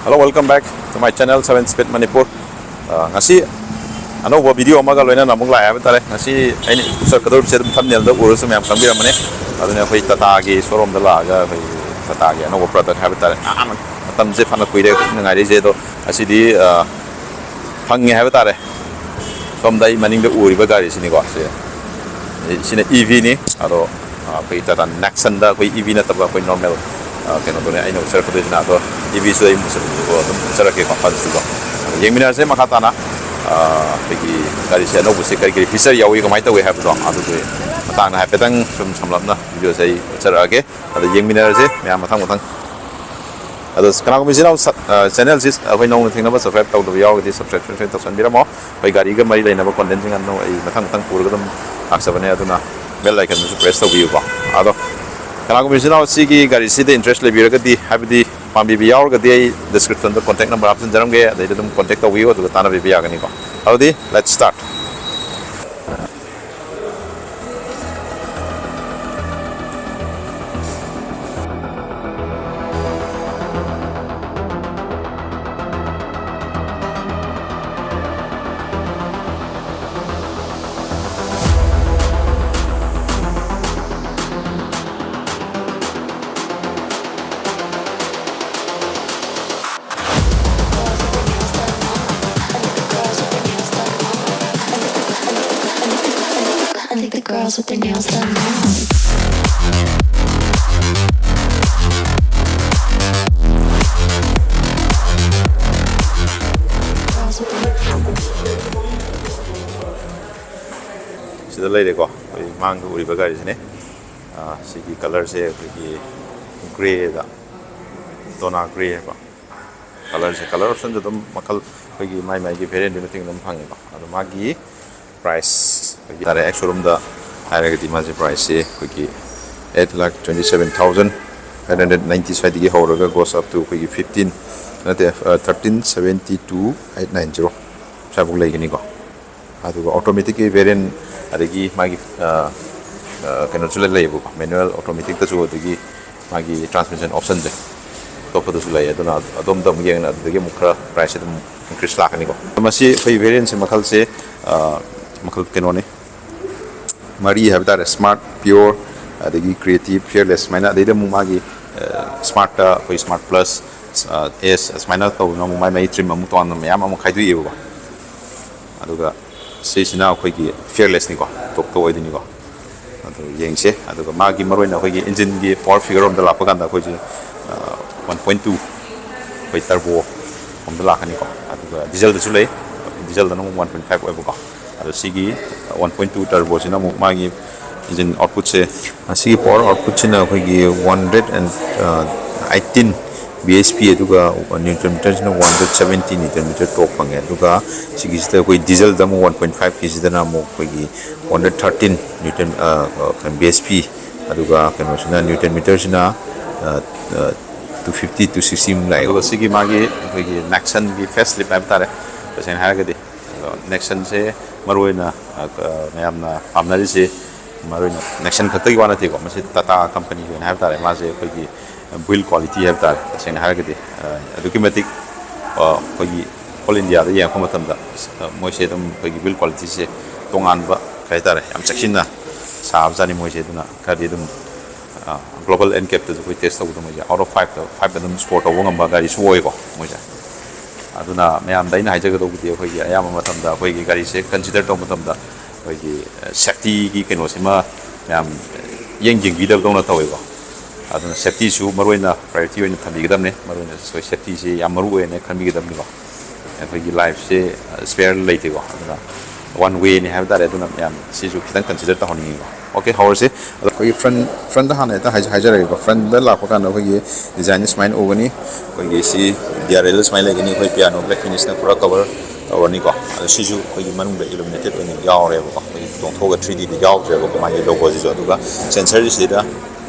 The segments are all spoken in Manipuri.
Hello, welcome back to my channel 7 Speed Manipur. Ngasi anouba video amaga loina namung lai aba tare ngasi ai sir kador se thumbnail da urusum yam kambira mane aduna khoi Tata gi showroom da la ga khoi Tata gi anouba product aba tare matam je phana kuire ngai je do asi di phangi aba tare somdai maning da uri ba gari sini ko se sine EV ni aro khoi Tata Nexon da khoi EV na taba khoi normal keno to ne ai no sir kador na do EV so ai musa ko sir ke conference ko Yengminnasi makatana pegi kari se anouba se kari feature yawi ko mai ta we have do adu de matang na hapetang sum samlapna video sai chara age adu Yengminnasi me matang adu kana ko misina channel sis avai nong thing na subscribe to do yaw di subscription to san biramo pai gari ga mai leina ba content jing no ai matang pur ga dum aksabane aduna bell icon su press to view ba adu kana ko misina si gi gari si de interest le bi ga di habdi Pambi biar ke dia description tu contact number option jarang ke, dari itu contact ke view tu tanah biar ke ni ko. Aldi, let's start. I think the girls with their nails done now. Sida lay deko, mang tu uri bagari sini. Sigi color se sigi grey da, tona grey ba. Color option tu makal sigi mai ki variant ni ting pangi ba. Ado magi price tare showroom da hire the maji price quickly 8,27,590 dige horaga goes up to quickly 13,72,890 sabuk lagi ni ko adu automatic variant adagi magi kano chule laibu manual automatic ta chu adagi magi transmission option je top tu sulai aduna adom dam yang na adagi mukra price dum increase la kani ko masi phai variant se makal se makal kenone mari have that smart pure the creative fearless mana de mu magi smart koi smart plus s mana to no mai mai trim mu to an me am mu khaidu yu ba aduga sisina koi gi fearless ni ko tok to oidi ni ko adu yengse aduga magi maroi na koi gi engine gi power figure of the lap kan da koi 1.2 koi turbo om da la kan ni ko aduga diesel da chulai diesel da no 1.5 oibo ko adu sigi 1.2 turbo sina mu magi engine output se sigi power output sina khoi 118 bhp aduga newton meter sina 170 newton meter torque pange aduga sigi sta khoi diesel da mu 1.5 kg da mu khoi 113 newton bhp aduga kano sina newton meter sina 250 to 60 lai aduga sigi magi khoi Nexon gi facelift ab tare pasen ha ga di Nexon se maroina mayamna pamnari se maroina Nexon khatai wana thi ko mase Tata company ko have tare ma se khoi build quality have tare sen ha gadi documentic khoi all India da yang khoma tamda moi se dum khoi build quality se tongan ba kai tare am chaksinna sab jani moi se duna kadi dum global NCAP to khoi test to dum out of 5 dum score to wong ba gari suoi ko moi ja aduna mayam daina haijaga do gudi khoi ayama matam da khoi gi gari se consider to matam da khoi gi safety gi keno sima mayam yengjing gi da dong na tawai ko aduna safety su maroina priority oina thambi gi damne maroina so safety se yam maru oina khambi gi damni ko khoi gi life se spare laite ko aduna one way ni have that aduna mayam si su kitang consider ta honi ko okay how is it khoi front da hana ta hajara ko front da la ko kan khoi design smile ogani khoi gi si DRL smile lagi ni khoi piano black finish na pura cover awani ko si ju khoi manung da illuminated oni yaore ko khoi tong thoga 3D di yaw je ko ma logo ji aduga sensor ji da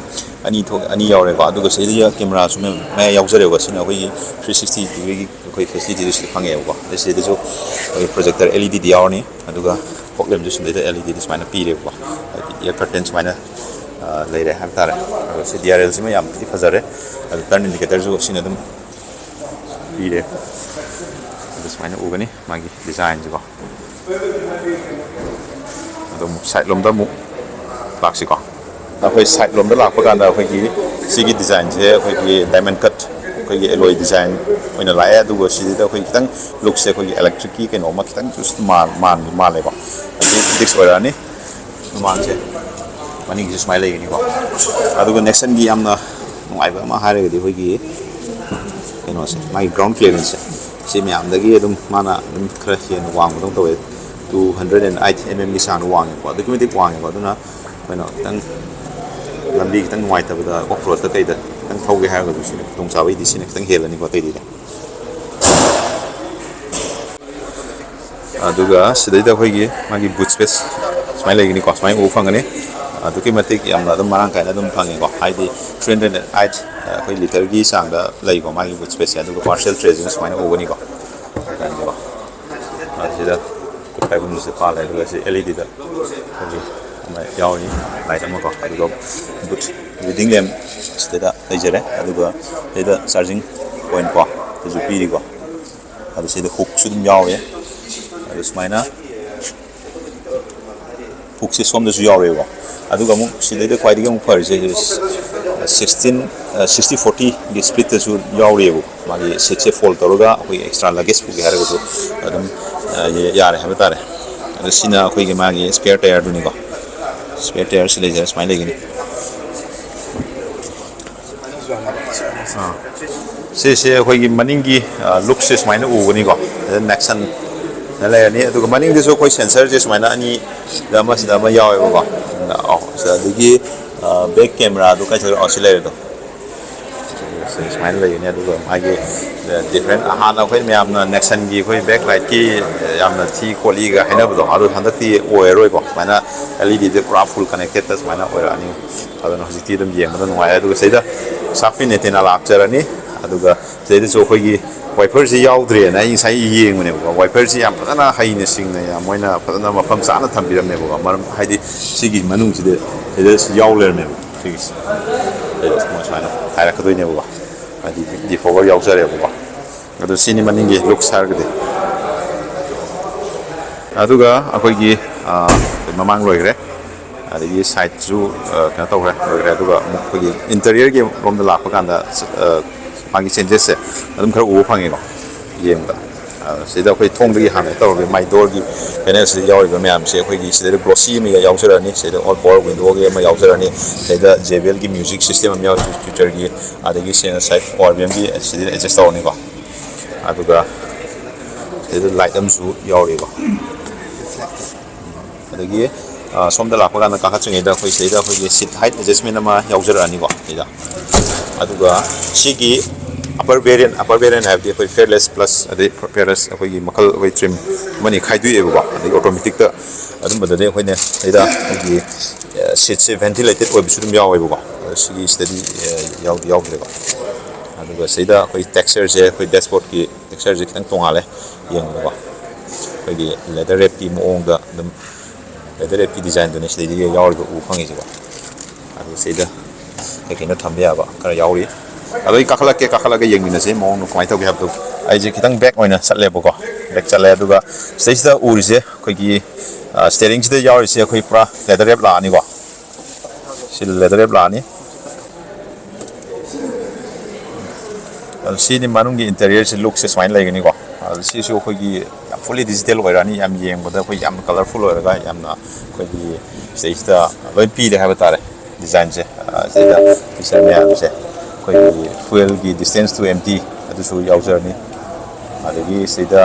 ani yaore ko aduga se dia camera su me yaw jare ko sina khoi 360 degree khoi facility du si phange ko se de jo projector LED di yaw ni aduga problem ju sinde LED di smile pi re ko ya curtain smile leire have tare se DRL sima yam ti fazare turn indicator ju sina dum ꯄꯤꯔꯦ ꯑꯗꯨ ꯁꯨꯃꯥꯏꯅ ꯎꯒꯅꯤ ꯃꯥꯒꯤ ꯗꯤꯖꯥꯏꯟꯁꯤꯀꯣ ꯑꯗꯣ ꯑꯃꯨꯛ ꯁꯥꯏꯠ ꯂꯣꯝꯗ ꯑꯃꯨꯛ ꯂꯥꯛꯁꯤꯀꯣ ꯑꯩꯈꯣꯏ ꯁꯥꯏꯠ ꯂꯣꯝꯗ ꯂꯥꯛꯄ ꯀꯥꯟꯗ ꯑꯩꯈꯣꯏꯒꯤ ꯁꯤꯒꯤ ꯗꯤꯖꯥꯏꯟꯁꯦ ꯑꯩꯈꯣꯏꯒꯤ ꯗꯥꯏꯃꯟ ꯀꯠ ꯑꯩꯈꯣꯏꯒꯤ ꯑꯦꯂꯣꯏ ꯗꯤꯖꯥꯏꯟ ꯑꯣꯏꯅ ꯂꯥꯛꯑꯦ ꯑꯗꯨꯒ ꯁꯤꯗ ꯑꯩꯈꯣꯏ ꯈꯤꯇꯪ ꯂꯨꯛꯁꯦ ꯑꯩꯈꯣꯏꯒꯤ ꯑꯦꯂꯦꯛꯇ꯭ꯔꯤꯛꯀꯤ ꯀꯩꯅꯣꯃ ꯈꯤꯇꯪꯁꯨ ꯃꯥꯜꯂꯦꯀꯣ ꯑꯁꯤ ꯗꯤꯛꯁ ꯑꯣꯏꯔꯛꯑꯅꯤ ꯃꯃꯥꯡꯁꯦ ꯃꯅꯤꯡꯁꯦ ꯁꯨꯃꯥꯏꯅ ꯂꯩꯒꯅꯤꯀꯣ ꯑꯗꯨꯒ ꯅꯦꯛꯁꯟꯒꯤ ꯌꯥꯝꯅ ꯅꯨꯡꯉꯥꯏꯕ ꯑꯃ ꯍꯥꯏꯔꯒꯗꯤ ꯑꯩꯈꯣꯏꯒꯤ ꯀꯩꯅꯣꯁꯦ ꯃꯥꯒꯤ ꯒ꯭ꯔꯥꯎꯟ ꯀ꯭ꯂꯤꯌꯔꯦꯟꯁꯁꯦ ꯁꯤ ꯃꯌꯥꯝꯗꯒꯤ ꯑꯗꯨꯝ ꯃꯥꯅ ꯑꯗꯨꯝ ꯈꯔ ꯍꯦꯟꯅ ꯋꯥꯡꯕꯗꯧ ꯇꯧꯋꯦ 208 mmꯒꯤ ꯆꯥꯡꯗ ꯋꯥꯡꯉꯦꯀꯣ ꯑꯗꯨꯛꯀꯤ ꯃꯇꯤꯛ ꯋꯥꯡꯉꯦꯀꯣ ꯑꯗꯨꯅ ꯑꯩꯈꯣꯏꯅ ꯈꯤꯇꯪ ꯂꯝꯕꯤ ꯈꯤꯇꯪ ꯅꯨꯡꯉꯥꯏꯇꯕꯗ ꯑꯣꯐ ꯔꯣꯗꯇ ꯀꯩꯗ ꯈꯤꯇꯪ ꯊꯧꯒꯦ ꯍꯥꯏꯔꯒꯁꯨ ꯁꯤꯅ ꯈꯨꯗꯣꯡꯆꯥꯕꯩꯗꯤ ꯁꯤꯅ ꯈꯤꯇꯪ ꯍꯦꯜꯂꯅꯤꯀꯣ ꯑꯇꯩꯗꯤ ꯑꯗꯨꯒ ꯁꯤꯗꯩꯗ ꯑꯩꯈꯣꯏꯒꯤ ꯃꯥꯒꯤ ꯕꯨꯠ ꯁ꯭ꯄꯦꯁ ꯁꯨꯃꯥꯏꯅ ꯂꯩꯒꯅꯤꯀꯣ ꯁꯨꯃꯥꯏꯅ ꯎꯕ ꯐꯪꯒꯅꯤ ꯑꯗꯨꯛꯀꯤ ꯃꯇꯤꯛ ꯌꯥꯝꯅ ꯑꯗꯨꯝ ꯃꯔꯥꯡ ꯀꯥꯏꯅ ꯑꯗꯨꯝ ꯐꯪꯉꯦꯀꯣ ꯍꯥꯏꯗꯤ 308 ꯑꯩꯈꯣꯏ ꯂꯤꯇꯔꯒꯤ ꯆꯥꯡꯗ ꯂꯩꯀꯣ ꯃꯥꯒꯤ ꯕꯨꯠ ꯁ꯭ꯄꯦꯁꯁꯦ ꯑꯗꯨꯒ ꯄꯥꯔꯁꯦꯜ ꯇ꯭ꯔꯦꯁꯤꯅ ꯁꯨꯃꯥꯏꯅ ꯎꯒꯅꯤꯀꯣ ꯁꯤꯗ ꯈꯨꯠꯄꯥꯏꯒꯨꯝꯕꯁꯦ ꯄꯥꯜꯂꯦ ꯑꯗꯨꯒ ꯁꯤ LED ꯗ ꯑꯩꯈꯣꯏꯒꯤ ꯑꯃ ꯌꯥꯎꯔꯤ ꯂꯥꯏꯠ ꯑꯃꯀꯣ ꯑꯗꯨꯒ ꯕꯨꯠ ꯔꯤꯗꯤꯡ ꯂꯦꯝ ꯁꯤꯗ ꯂꯩꯖꯔꯦ ꯑꯗꯨꯒ ꯁꯤꯗ ꯆꯥꯔꯖꯤꯡ ꯄꯣꯏꯟꯠ ꯀꯣ ꯁꯤꯁꯨ ꯄꯤꯔꯤꯀꯣ ꯑꯗꯨ ꯁꯤꯗ ꯍꯨꯛꯁꯨ ꯑꯗꯨꯝ ꯌꯥꯎꯋꯦ ꯑꯗꯨ ꯁꯨꯃꯥꯏꯅ ꯍꯨꯛꯁꯦ ꯁꯣꯝꯗꯁꯨ ꯌꯥꯎꯔꯦꯕꯀꯣ ꯑꯗꯨꯒ ꯑꯃꯨꯛ ꯁꯤꯗꯩꯗ ꯈ꯭ꯋꯥꯏꯗꯒꯤ ꯑꯃꯨꯛ ꯐꯔꯤꯁꯦ 60-40ꯒꯤ ꯁ꯭ꯄꯤꯠꯇꯁꯨ ꯌꯥꯎꯔꯤꯑꯕ ꯃꯥꯒꯤ ꯁꯤꯠꯁꯦ ꯐꯣꯜ ꯇꯧꯔꯒ ꯑꯩꯈꯣꯏ ꯑꯦꯛꯁꯇ꯭ꯔꯥ ꯂꯒꯦꯖ ꯄꯨꯒꯦ ꯍꯥꯏꯔꯒꯁꯨ ꯑꯗꯨꯝ ꯌꯥꯔꯦ ꯍꯥꯏꯕ ꯇꯥꯔꯦ ꯑꯗꯣ ꯁꯤꯅ ꯑꯩꯈꯣꯏꯒꯤ ꯃꯥꯒꯤ ꯁ꯭ꯄꯦꯌꯔ ꯇꯥꯌꯔꯗꯨꯅꯤꯀꯣ ꯁ꯭ꯄꯦꯌꯔ ꯇꯥꯌꯔꯁꯤ ꯂꯩꯖꯔꯦ ꯁꯨꯃꯥꯏꯅ ꯂꯩꯒꯅꯤ ꯁꯤꯁꯦ ꯑꯩꯈꯣꯏꯒꯤ ꯃꯅꯤꯡꯒꯤ ꯂꯨꯛꯁꯦ ꯁꯨꯃꯥꯏꯅ ꯎꯒꯅꯤꯀꯣ ꯅꯦꯛꯁꯟ ꯂꯩꯔꯅꯤ ꯑꯗꯨꯒ ꯃꯅꯤꯡꯗꯁꯨ ꯑꯩꯈꯣꯏ ꯁꯦꯟꯁꯔꯁꯦ ꯁꯨꯃꯥꯏꯅ ꯑꯅꯤꯗ ꯑꯃꯁꯤꯗ ꯑꯃ ꯌꯥꯎꯋꯦꯕꯀꯣ ꯑꯗꯒꯤ ꯕꯦꯛ ꯀꯦꯃꯦꯔꯥꯗꯣ ꯀꯥꯏꯊꯣꯛꯑ ꯁꯤ ꯂꯩꯔꯦꯗꯣ ꯁꯨꯃꯥꯏꯅ ꯂꯩꯒꯅꯤ ꯑꯗꯨꯒ ꯃꯥꯒꯤ ꯗꯤꯐ꯭ꯔꯦꯟ ꯍꯥꯟꯅ ꯑꯩꯈꯣꯏ ꯃꯌꯥꯝꯅ ꯅꯦꯛꯁꯟꯒꯤ ꯑꯩꯈꯣꯏ ꯕꯦꯛ ꯂꯥꯏꯠꯀꯤ ꯌꯥꯝꯅ ꯊꯤ ꯈꯣꯠꯂꯤꯒ ꯍꯥꯏꯅꯕꯗꯣ ꯑꯗꯨ ꯍꯟꯗꯛꯇꯤ ꯑꯣꯏꯔꯔꯣꯏꯀꯣ ꯁꯨꯃꯥꯏꯅ LED ꯄꯨꯔꯥ ꯐꯨꯜ ꯀꯅꯦꯛꯇꯦꯠꯇ ꯁꯨꯃꯥꯏꯅ ꯑꯣꯏꯔꯛꯑꯅꯤ ꯑꯗꯨꯅ ꯍꯧꯖꯤꯛꯇꯤ ꯑꯗꯨꯝ ꯌꯦꯡꯕꯗ ꯅꯨꯡꯉꯥꯏ ꯑꯗꯨꯒ ꯁꯤꯗ ꯁꯥꯐꯤ ꯅꯦꯇꯦꯅꯥ ꯂꯥꯛꯆꯔꯅꯤ ꯑꯗꯨꯒ ꯁꯤꯗꯩꯗꯁꯨ ꯑꯩꯈꯣꯏꯒꯤ ꯋꯥꯏꯐꯔꯁꯤ ꯌꯥꯎꯗ꯭ꯔꯦꯅ ꯑꯩ ꯉꯁꯥꯏ ꯌꯦꯡꯕꯅꯦꯕꯀꯣ ꯋꯥꯏꯐꯔꯁꯤ ꯌꯥꯝ ꯐꯖꯅ ꯍꯩꯅ ꯁꯤꯡꯅ ꯌꯥꯝ ꯃꯣꯏꯅ ꯐꯖꯅ ꯃꯐꯝ ꯆꯥꯅ ꯊꯝꯕꯤꯔꯝꯃꯦꯕꯀꯣ ꯃꯔꯝ ꯍꯥꯏꯗꯤ ꯁꯤꯒꯤ ꯃꯅꯨꯡꯁꯤꯗ ꯌꯥꯎ ꯂꯩꯔꯝꯃꯦꯕ ꯁꯤꯒꯤꯁꯦ ꯁꯨꯃꯥꯏꯅ ꯍꯥꯏꯔꯛꯀꯗꯣꯏꯅꯦꯕꯀꯣ ꯍꯥꯏꯗꯤ ꯗꯤꯐꯣꯒꯔ ꯌꯥꯎꯖꯔꯦꯕꯀꯣ ꯑꯗꯣ ꯁꯤꯅꯤ ꯃꯅꯤꯡꯒꯤ ꯂꯨꯛꯁ ꯍꯥꯏꯔꯒꯗꯤ ꯑꯗꯨꯒ ꯑꯩꯈꯣꯏꯒꯤ ꯃꯃꯥꯡ ꯂꯣꯏꯈ꯭ರೆ ꯑꯗꯒꯤ ꯁꯥꯏꯠꯁꯨ ꯀꯩꯅꯣ ꯇꯧꯈ꯭ꯔꯦ ꯂꯣꯏꯈ꯭ꯔꯦ ꯑꯗꯨꯒ ꯑꯃꯨꯛ ꯑꯩꯈꯣꯏꯒꯤ ꯏꯟꯇꯔꯤꯌꯔꯒꯤ ꯔꯣꯝꯗ ꯂꯥꯛꯄ ꯀꯥꯟꯗ ꯃꯥꯒꯤ ꯆꯦꯟꯖꯦꯁꯁꯦ ꯑꯗꯨꯝ ꯈꯔ ꯎꯕ ꯐꯪꯉꯦꯀꯣ ꯌꯦꯡꯕꯗ ꯁꯤꯗ ꯑꯩꯈꯣꯏ ꯊꯣꯡꯗꯒꯤ ꯍꯥꯟꯅ ꯇꯧꯔꯒ ꯃꯥꯏ ꯗꯣꯔꯒꯤ ꯄꯦꯅꯦꯜꯁꯤꯗ ꯌꯥꯎꯔꯤꯕ ꯃꯌꯥꯝꯁꯦ ꯑꯩꯈꯣꯏꯒꯤ ꯁꯤꯗꯩꯗ ꯒ꯭ꯂꯣꯁꯤ ꯑꯃ ꯌꯥꯎꯖꯔꯛꯑꯅꯤ ꯁꯤꯗ ꯑꯣꯜ ꯄꯋꯥꯔ ꯋꯤꯟꯗꯣꯒꯤ ꯑꯃ ꯌꯥꯎꯖꯔꯛꯑꯅꯤ ꯁꯤꯗ JBLꯒꯤ ꯃ꯭ꯌꯨꯖꯤꯛ ꯁꯤꯁꯇꯦꯝ ꯑꯃ ꯌꯥꯎꯔꯤ ꯇ꯭ꯋꯤꯇꯔꯒꯤ ꯑꯗꯒꯤ ꯁꯥꯏꯠ ꯄꯋꯥꯔ ꯕꯦꯡꯒꯤ ꯁꯤꯗ ꯑꯦꯗꯖꯁ ꯇꯧꯔꯅꯤꯀꯣ ꯑꯗꯨꯒ ꯁꯤꯗ ꯂꯥꯏꯠ ꯑꯃꯁꯨ ꯌꯥꯎꯔꯤꯀꯣ ꯑꯗꯒꯤ ꯁꯣꯝꯗ ꯂꯥꯛꯄ ꯀꯥꯟꯗ ꯀꯥꯈꯠꯇ꯭ꯔꯤꯉꯩꯗ ꯑꯩꯈꯣꯏ ꯁꯤꯗꯩꯗ ꯑꯩꯈꯣꯏꯒꯤ ꯁꯤꯠ ꯍꯥꯏꯠ ꯑꯦꯗꯖꯁꯃꯦꯟ ꯑꯃ ꯌꯥꯎꯖꯔꯛꯑꯅꯤꯀꯣ ꯁꯤꯗ ꯑꯗꯨꯒ ꯁꯤꯒꯤ ꯑꯄꯔ ꯕꯦꯔꯤꯌꯟ ꯍꯥꯏꯕꯗꯤ ꯑꯩꯈꯣꯏ ꯐꯦꯌꯔꯂꯦꯁ ꯄ꯭ꯂꯁ ꯑꯗꯩ ꯐꯦꯌꯔꯂꯦꯁ ꯑꯩꯈꯣꯏꯒꯤ ꯃꯈꯜ ꯑꯩꯈꯣꯏ ꯇ꯭ꯔꯤꯝ ꯑꯃꯅꯤ ꯈꯥꯏꯗꯣꯛꯑꯦꯕꯀꯣ ꯑꯗꯒꯤ ꯑꯣꯇꯣꯃꯦꯇꯤꯛꯇ ꯑꯗꯨꯝꯕꯗꯗꯤ ꯑꯩꯈꯣꯏꯅ ꯁꯤꯗ ꯑꯩꯈꯣꯏꯒꯤ ꯁꯤꯠꯁꯦ ꯚꯦꯟꯇꯤꯂꯦꯇꯦꯠ ꯑꯣꯏꯕꯁꯨ ꯑꯗꯨꯝ ꯌꯥꯎꯋꯦꯕꯀꯣ ꯁꯤꯒꯤꯁꯤꯗꯗꯤ ꯌꯥꯎꯗ꯭ꯔꯦꯀꯣ ꯑꯗꯨꯒ ꯁꯤꯗ ꯑꯩꯈꯣꯏ ꯇꯦꯛꯁꯆꯔꯁꯦ ꯑꯩꯈꯣꯏ ꯗꯦꯁꯕꯣꯔꯗꯀꯤ ꯇꯦꯛꯁꯆꯔꯁꯦ ꯈꯤꯇꯪ ꯇꯣꯡꯉꯥꯜꯂꯦ ꯌꯦꯡꯕꯗꯀꯣ ꯑꯩꯈꯣꯏꯒꯤ ꯂꯦꯗꯔ ꯔꯦꯞꯀꯤꯃꯑꯣꯡꯗ ꯑꯗꯨꯝ ꯂꯦꯗꯔ ꯔꯦꯞꯀꯤ ꯗꯤꯖꯥꯏꯟꯗꯨꯅꯤ ꯁꯤꯗꯩꯗꯒꯤ ꯌꯥꯎꯔꯤꯕ ꯎꯕ ꯐꯪꯉꯤꯁꯤꯀꯣ ꯑꯗꯨꯒ ꯁꯤꯗ ꯀꯩꯅꯣ ꯊꯝꯕ ꯌꯥꯕ ꯈꯔ ꯌꯥꯎꯔꯤ ꯑꯗꯣ ꯑꯩ ꯀꯥꯈꯠꯂꯒ ꯌꯦꯡꯃꯤꯟꯅꯁꯤ ꯃꯑꯣꯡꯗꯣ ꯀꯃꯥꯏꯅ ꯇꯧꯒꯦ ꯍꯥꯏꯕꯗꯣ ꯑꯩꯁꯦ ꯈꯤꯇꯪ ꯕꯦꯛ ꯑꯣꯏꯅ ꯆꯠꯂꯦꯕꯀꯣ ꯕꯦꯛ ꯆꯠꯂꯦ ꯑꯗꯨꯒ ꯁꯤꯗꯩꯁꯤꯗ ꯎꯔꯤꯁꯦ ꯑꯩꯈꯣꯏꯒꯤ ꯁ꯭ꯇꯦꯔꯤꯡꯁꯤꯗ ꯌꯥꯎꯔꯤꯁꯦ ꯑꯩꯈꯣꯏ ꯄꯨꯔꯥ ꯂꯦꯗꯔ ꯔꯦꯞ ꯂꯥꯛꯑꯅꯤꯀꯣ ꯁꯤ ꯂꯦꯗꯔ ꯔꯦꯞ ꯂꯥꯛꯑꯅꯤ ꯁꯤꯅꯤ ꯃꯅꯨꯡꯒꯤ ꯏꯟꯇꯤꯔꯤꯌꯔꯁꯤ ꯂꯨꯛꯁꯦ ꯁꯨꯃꯥꯏꯅ ꯂꯩꯒꯅꯤꯀꯣ ꯁꯤꯁꯨ ꯑꯩꯈꯣꯏꯒꯤ ꯌꯥꯝ ꯐꯨꯜꯂꯤ ꯗꯤꯖꯤꯇꯦꯜ ꯑꯣꯏꯔꯛꯑꯅꯤ ꯌꯥꯝ ꯌꯦꯡꯕꯗ ꯑꯩꯈꯣꯏ ꯌꯥꯝ ꯀꯂꯔꯐꯨꯜ ꯑꯣꯏꯔꯒ ꯌꯥꯝꯅ ꯑꯩꯈꯣꯏꯒꯤ ꯁꯤꯗꯩꯁꯤꯗ ꯂꯣꯏ ꯄꯤꯔꯦ ꯍꯥꯏꯕ ꯇꯥꯔꯦ ꯗꯤꯖꯥꯏꯟꯁꯦ ꯁꯤꯗ ꯐꯤꯆꯔ ꯃꯌꯥꯝꯁꯦ ꯑꯩꯈꯣꯏꯒꯤ ꯐꯨꯋꯦꯜꯒꯤ ꯗꯤꯁꯇꯦꯟꯁ ꯇꯨ ꯑꯦꯝꯇꯤ ꯑꯗꯨꯁꯨ ꯌꯥꯎꯖꯔꯅꯤ ꯑꯗꯒꯤ ꯁꯤꯗ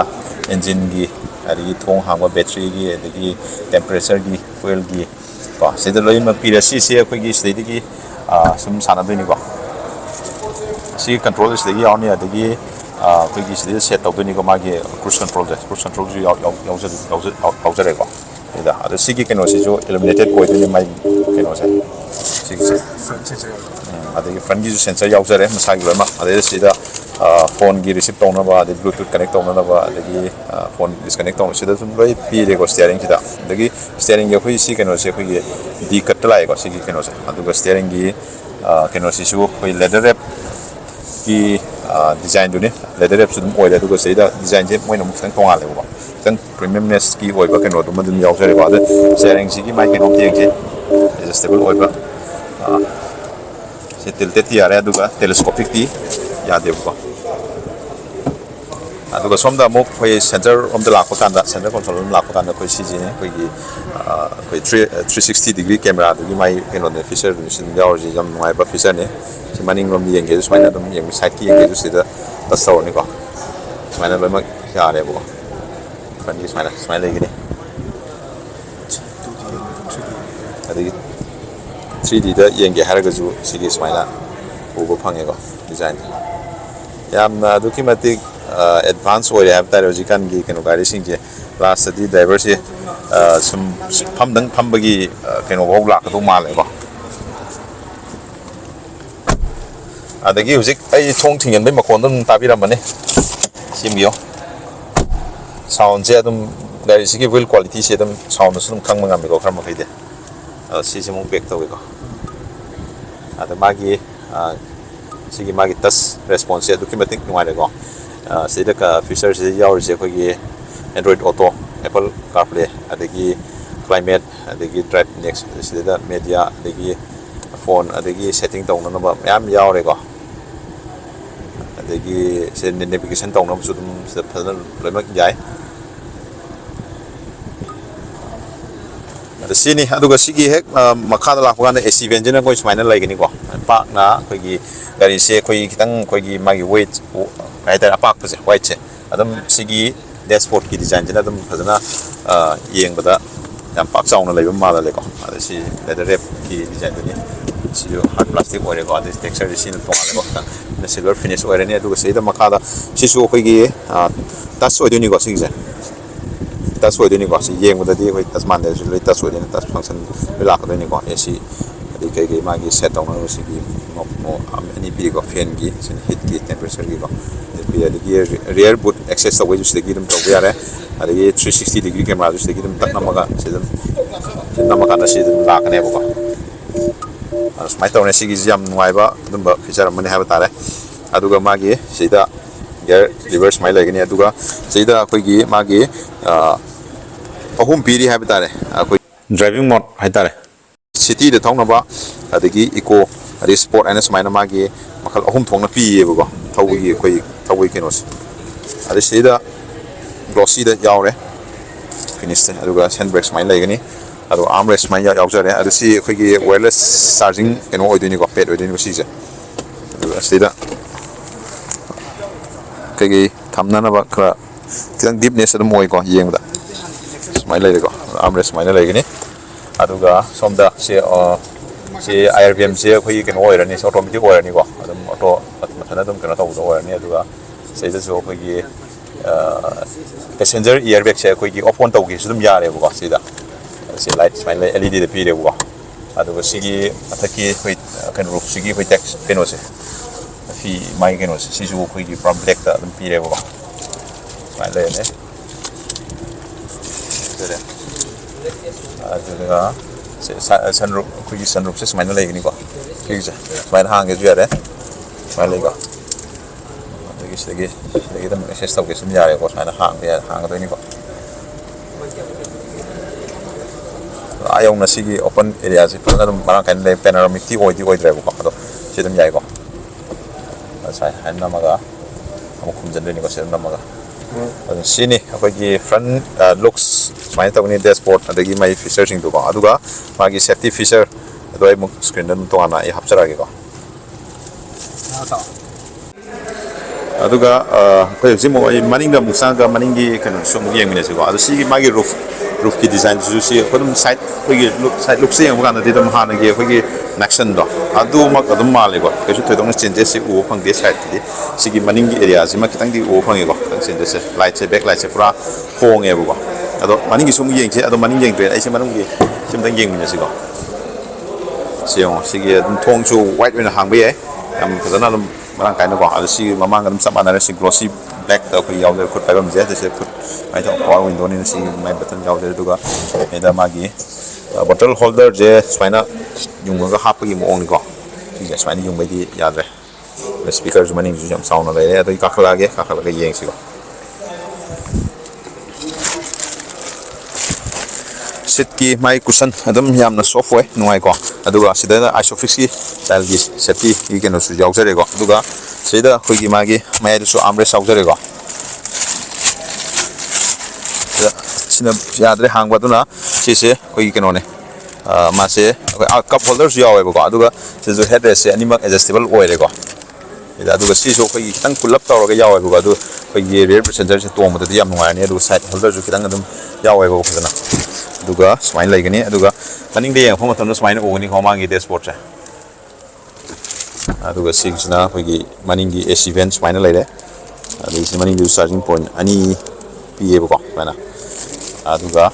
ꯏꯟꯖꯤꯟꯒꯤ ꯑꯗꯒꯤ ꯊꯣꯡ ꯍꯥꯡꯕ ꯕꯦꯇ꯭ꯔꯤꯒꯤ ꯑꯗꯒꯤ ꯇꯦꯝꯄꯔꯦꯆꯔꯒꯤ ꯐꯨꯋꯦꯜꯒꯤ ꯀꯣ ꯁꯤꯗ ꯂꯣꯏꯅꯃꯛ ꯄꯤꯔꯦ ꯁꯤꯁꯦ ꯑꯩꯈꯣꯏꯒꯤ ꯁꯤꯗꯩꯗꯒꯤ ꯁꯨꯝ ꯁꯥꯟꯅꯗꯣꯏꯅꯤꯀꯣ ꯁꯤꯒꯤ ꯀꯟꯇ꯭ꯔꯣꯜ ꯁꯤꯗꯒꯤ ꯌꯥꯎꯔꯅꯤ ꯑꯗꯒꯤ ꯑꯩꯈꯣꯏꯒꯤ ꯁꯤꯗꯩꯗ ꯁꯦꯠ ꯇꯧꯗꯣꯏꯅꯤꯀꯣ ꯃꯥꯒꯤ ꯀ꯭ꯔꯨꯁ ꯀꯟꯇ꯭ꯔꯣꯜꯁꯨ ꯌꯥꯎꯖꯔꯦꯀꯣ ꯁꯤꯗ ꯑꯗꯣ ꯁꯤꯒꯤ ꯀꯩꯅꯣꯁꯤꯁꯨ ꯏꯂꯨꯃꯤꯅꯦꯇꯦꯠ ꯑꯣꯏꯗꯣꯏꯅꯤ ꯃꯥꯒꯤ ꯀꯩꯅꯣꯁꯦ ꯁꯤꯒꯤꯁꯦ ꯑꯗꯒꯤ ꯐ꯭ꯔꯟꯒꯤꯁꯨ ꯁꯦꯟꯁꯔ ꯌꯥꯎꯖꯔꯦ ꯃꯁꯥꯒꯤ ꯂꯣꯏꯅꯃꯛ ꯑꯗꯩ ꯁꯤꯗ ꯐꯣꯟꯒꯤ ꯔꯤꯁꯤꯞ ꯇꯧꯅꯕ ꯑꯗꯩ ꯕ꯭ꯂꯨꯇꯨꯠ ꯀꯅꯦꯛ ꯇꯧꯅꯅꯕ ꯑꯗꯒꯤ ꯐꯣꯟ ꯗꯤꯁꯀꯅꯦꯛ ꯇꯧꯅꯕ ꯁꯤꯗ ꯑꯗꯨꯝ ꯂꯣꯏ ꯄꯤꯔꯦꯀꯣ ꯁ꯭ꯇꯤꯌꯔꯤꯡꯁꯤꯗ ꯑꯗꯒꯤ ꯁ꯭ꯇꯤꯌꯔꯤꯡꯒꯤ ꯑꯩꯈꯣꯏ ꯁꯤ ꯀꯩꯅꯣꯁꯦ ꯑꯩꯈꯣꯏꯒꯤ ꯗꯤ ꯀꯠꯇ ꯂꯥꯛꯑꯦꯀꯣ ꯁꯤꯒꯤ ꯀꯩꯅꯣꯁꯦ ꯑꯗꯨꯒ ꯁ꯭ꯇꯤꯌꯔꯤꯡꯒꯤ ꯀꯩꯅꯣꯁꯤꯁꯨ ꯑꯩꯈꯣꯏ ꯂꯦꯗꯔ ꯔꯦꯞ की डिजाइन दुने लेदर रेप सुदम ओइले दुगा सेदा डिजाइन जे मोइना मुख तंग तोंगा लेबो तंग प्रीमियमनेस की ओइबा केनो दुम दुम यावजरे बा शेयरिंग सी की माइ केनो तियंग जे एडजस्टेबल ओइबा से टिल्टेड यारे दुगा टेलीस्कोपिक ती यादेबो अदुगा सोमदा मुख कोइ सेंटर ओम द लाखो कांदा सेंटर कंट्रोल ओम लाखो कांदा कोइ सीजीने कोइ 360 डिग्री कैमरा दुगी माइ केनो ने फीचर सिन यावजी जम नुआइबा फीचर ने सिमानिंग रोम येंगे सुमाइना दम येंग साइड की येंगे सिदा तसौ नि को सुमाइना लोइमा यारे बो फनी सुमाइना लेगिने अदि 3D दा येंगे हारगजु सिगी सुमाइना उबो फंगे को डिजाइन यामना दुकी मतिक एडवांस ओइ हैव तारे जिकान गी केनो गाड़ी सिंजे लास्ट दी ड्राइवर से सम फमदंग फमबगी केनो वोग लाकदो माले को अदगी हुजिक आई थोंग थिंगन बे मकोन दम ताबिरमने सिमियो साउंड से दम गाड़ी सिगी व्हील क्वालिटी से दम साउंड सुम खंग मंगा मेको खरम खैदे सिसे मु बेक तोगेको अद मागी सिगी मागी टच रेस्पॉन्स से दुकी मतिक नुआरेको सिदा का फीचर से यावरि से खोगी एंड्रॉइड ऑटो एप्पल कारप्ले अदगी क्लाइमेट अदगी ड्राइव नेक्स्ट सिदा मीडिया अदगी फोन अदगी सेटिंग तौननबा मैम यावरेको अदगी से नेविगेशन तौनबसु दum फजन लोइमक याय अद सिनी अदुगा सिगी हेक मखादा लाखगान एसी वेंजन कोइ सुमाइना लाइगनी को पाकना खोगी गाड़ी से खोई खितंग खोगी मागी वेट राइटर अपाक पसे वाइट से अदम सिगी डैशबोर्ड की डिजाइन जना दम फजना येंगबदा याम पाक चाउना लेबम माला लेको अद सि लेदर रेप की डिजाइन दुनी सियो हार्ड प्लास्टिक ओरेको अद टेक्सचर सिन तोंगालेको न सिल्वर फिनिश ओरेनी अदुगा सेदा मखादा सिसु खोगी टच ओइदुनी को सिगजे टच ओइदुनी को सि येंगबदा दी खोई टच मानदे सु ले टच ओइदुनी टच फंक्शन लाकदुनी को एसी अदि के मागी सेट तौना सिगी नो अनि पीको फैन की हिट की टेम्परेचर की को रियर बूट एक्सेस तौबे जुसदगी दम तौबे यारे अदगी 360 डिग्री कैमरा जुसदगी दम तकनमगा सिदम सिनमगा ना सिदम लाकने बको स्माइ तौने सिगी जाम नुआइबा दम फीचर मने हाबा तारे अदुगा मागी सिदा गियर रिवर्स माइ लागनी अदुगा सिदा अखोगी मागी अहुम पीरी हाबा तारे अखोई ड्राइविंग मोड हाय तारे सिटी द थौनबा अदगी इको अदि स्पोर्ट एंड स्माइना मागी मखल अहुम थोंना पीयेबको थौगी अखोई थौगी केनोस अदि सिदा ग्लोसी द यावरे फिनिश अदुगा हैंड ब्रेक स्माइन लागनी अदो आर्म रेस्ट स्माइन यावजरे अदि सि अखोगी वायरलेस चार्जिंग केनो ओइदुनी को पेड ओइदुनी को सिजे अदुगा सिदा कगी थमनानबा खरा कितंग डीपनेस दम मोइको येंगदा स्माइन लाइको आर्म रेस्ट स्माइन लागनी अदुगा सोमदा से IRBM से खोई केनो ओइरनी ऑटोमेटिक ओइरनी को अदम ऑटो मथना दम केनो तौदो ओइरनी अदुगा सेदा जो खोई पैसेंजर एयरबैग से खोई ऑफ ऑन तौगी सुदम यारेबो सेदा से लाइट स्माइल LED दे पीरेबो अदुगा सिगी अथकी खोई केनो रूफ सिगी खोई टेक्स केनो से फी माइ केनो से सिजु खोई फ्रॉम ब्लैक दा दम पीरेबो स्माइल ने अदुगा सनरूफ खुगी सनरूफ से स्माइल लेगनी को ठीक है स्माइल हांगे जो यारे स्माइल लेगा देखिए देखिए तो एक्सेस तक के सुन यारे को स्माइल हांग तो नहीं को आयों नसी की ओपन एरिया से पर तो बड़ा कहने ले पैनोरामिक टी ओइडी ड्राइव को तो सिदम जाए को अच्छा है ना मगा हम खुमजन नहीं को सिदम मगा सिनी अखोगी फ्रंट लुक्स स्माइल तौनी डैशबोर्ड अदगी माइ फीचर सिंग दुको अदुगा मागी सेफ्टी फीचर अदोय मुक स्क्रीन दम तोना ए हपचरागे को अदुगा कोइ जिमो मनिंग मुसागा मनिंगी कनो सुम येंगमिनेसि को अदु सिगी मागी रूफ की डिजाइन जुसी कोदम साइड कोगी साइड लुक से यंगा नदि दम हानगे कोगी नेक्सन दो अदु मक अदम माले को केसु थोदों चेंजेस से उ फंगे साइड दि सिगी मनिंगी एरिया जिमा खितंग दि उ फंगे को चेंजेस से लाइट से बैक लाइट से पूरा होंगे बुको अदो मनिंगी सुम येंगे अदो मनिंग येंग्रे आइसे मनुंगी सिमदंग येंगमिनेसि को सियों सिगी दम थोंगसु वाइट वेना हांबे याय हम फजना दम marang kaino ko ada si mamang dam sama ada si glossy black ta ko yaw der khut paibam je se khut ai to power window ni si mai button yaw der duga eda magi bottle holder je swaina yung ga hap gi mo ong ko si je swaina yung bai di ya dre ꯁ꯭ꯄꯤꯀꯔꯁꯨ ꯃꯅꯤꯡꯁꯨ ꯌꯥꯝ ꯆꯥꯎꯅ ꯂꯩꯔꯦ ꯑꯗꯒꯤ ꯀꯥꯈꯠꯂꯒ ꯌꯦꯡꯁꯤꯀꯣ ꯁꯤꯠꯀꯤ ꯃꯥꯏ ꯀꯨꯁꯟ ꯑꯗꯨꯝ ꯌꯥꯝꯅ ꯁꯣꯐ ꯑꯣꯏ ꯅꯨꯡꯉꯥꯏꯀꯣ ꯑꯗꯨꯒ ꯁꯤꯗ ꯑꯥꯏꯁꯣꯐꯤꯛꯁꯀꯤ ꯁ꯭ꯇꯥꯏꯜꯒꯤ ꯁꯦꯐꯇꯤ ꯀꯩꯅꯣꯁꯨ ꯌꯥꯎꯖꯔꯦꯀꯣ ꯑꯗꯨꯒ ꯁꯤꯗ ꯑꯩꯈꯣꯏꯒꯤ ꯃꯥꯒꯤ ꯃꯌꯥꯏꯗꯁꯨ ꯑꯥꯔꯝꯔꯦꯁ ꯌꯥꯎꯖꯔꯦꯀꯣ sina yadre hangba duna sise koi kenone mase cup holders yawe ko aduga sisu headrest se animal adjustable oire ko ida aduga sisu koi kitang pull up tawraga yawe ko adu koi rear passenger se tomba da yam nungani aduga side holder su kitang adum yawe ko khadana aduga smile laigani aduga maning de yang phoma tamna smile ogani ko mangi dashboard se aduga sigsina koi maning gi AC vent smile laire aduga si maning gi charging point ani piye ko bana aduga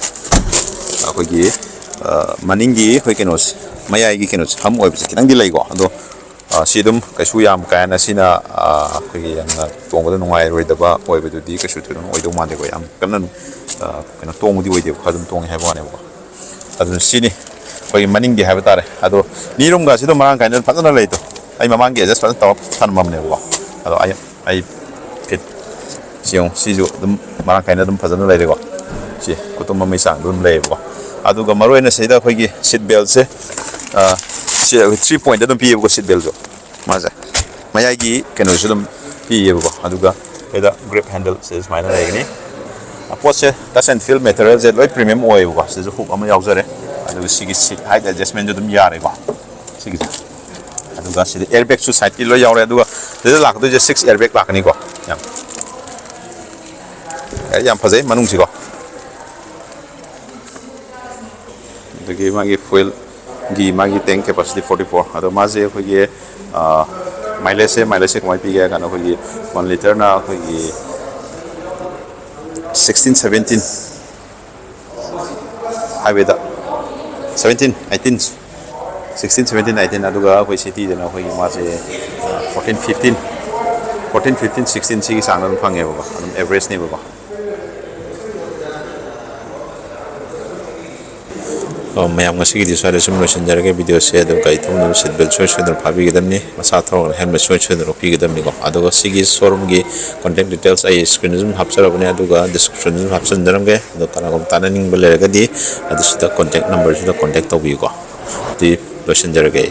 akogi maningi hoi kenos mayai gi kenos ham oi bisi kitang dilai ko ado sidum kaisu yam kaina sina akogi yamna tongda nungai roi daba oi bedu di kaisu thun oi do mande ko yam kanna kena tongdi oi de khadum tong hai bane ko adu sini koi maningi hai batare ado nirum ga sido marang kaina phadana lai to ai mamang ge just phadana taw than mam ne ko ado ai fit siong siju dum marang kaina dum phadana lai de ko si kutumba mai sang dum lai ko aduga maroina seida khoigi seat belt se 3 point adum pi ko seat belt jo maza mayai gi keno sudum pi ko aduga eda grip handle se smaina lai ni apot se touch and feel material je loi premium oi ko se jo hook ama yaujare aduga sigi seat height adjustment jo dum yare ko sigi aduga se airbag su side ki loi yaure aduga de lak do je 6 airbag lakani ko yam phajai manung si ko the magi fuel gi magi tank capacity 44 ado maje khogi mileage komai pi ga kana khogi 1 liter na khogi 16 17 highway da 17 18 16 17 19 aduga khoi city da khogi maje 14 15 16 sigi sangna phange ba adum average ne ba mayam ngasi gi sare sum lotion jarage video se do kai thum no set bel choi choi no phabi gidamni masa thong helmet choi choi no pi gidamni ko aduga sigi showroom gi contact details ai screen zum hapsara bane aduga description zum hapsan daram ge do kana gom tananing bel ga di adu sida contact number sida contact tobi ko di lotion jarage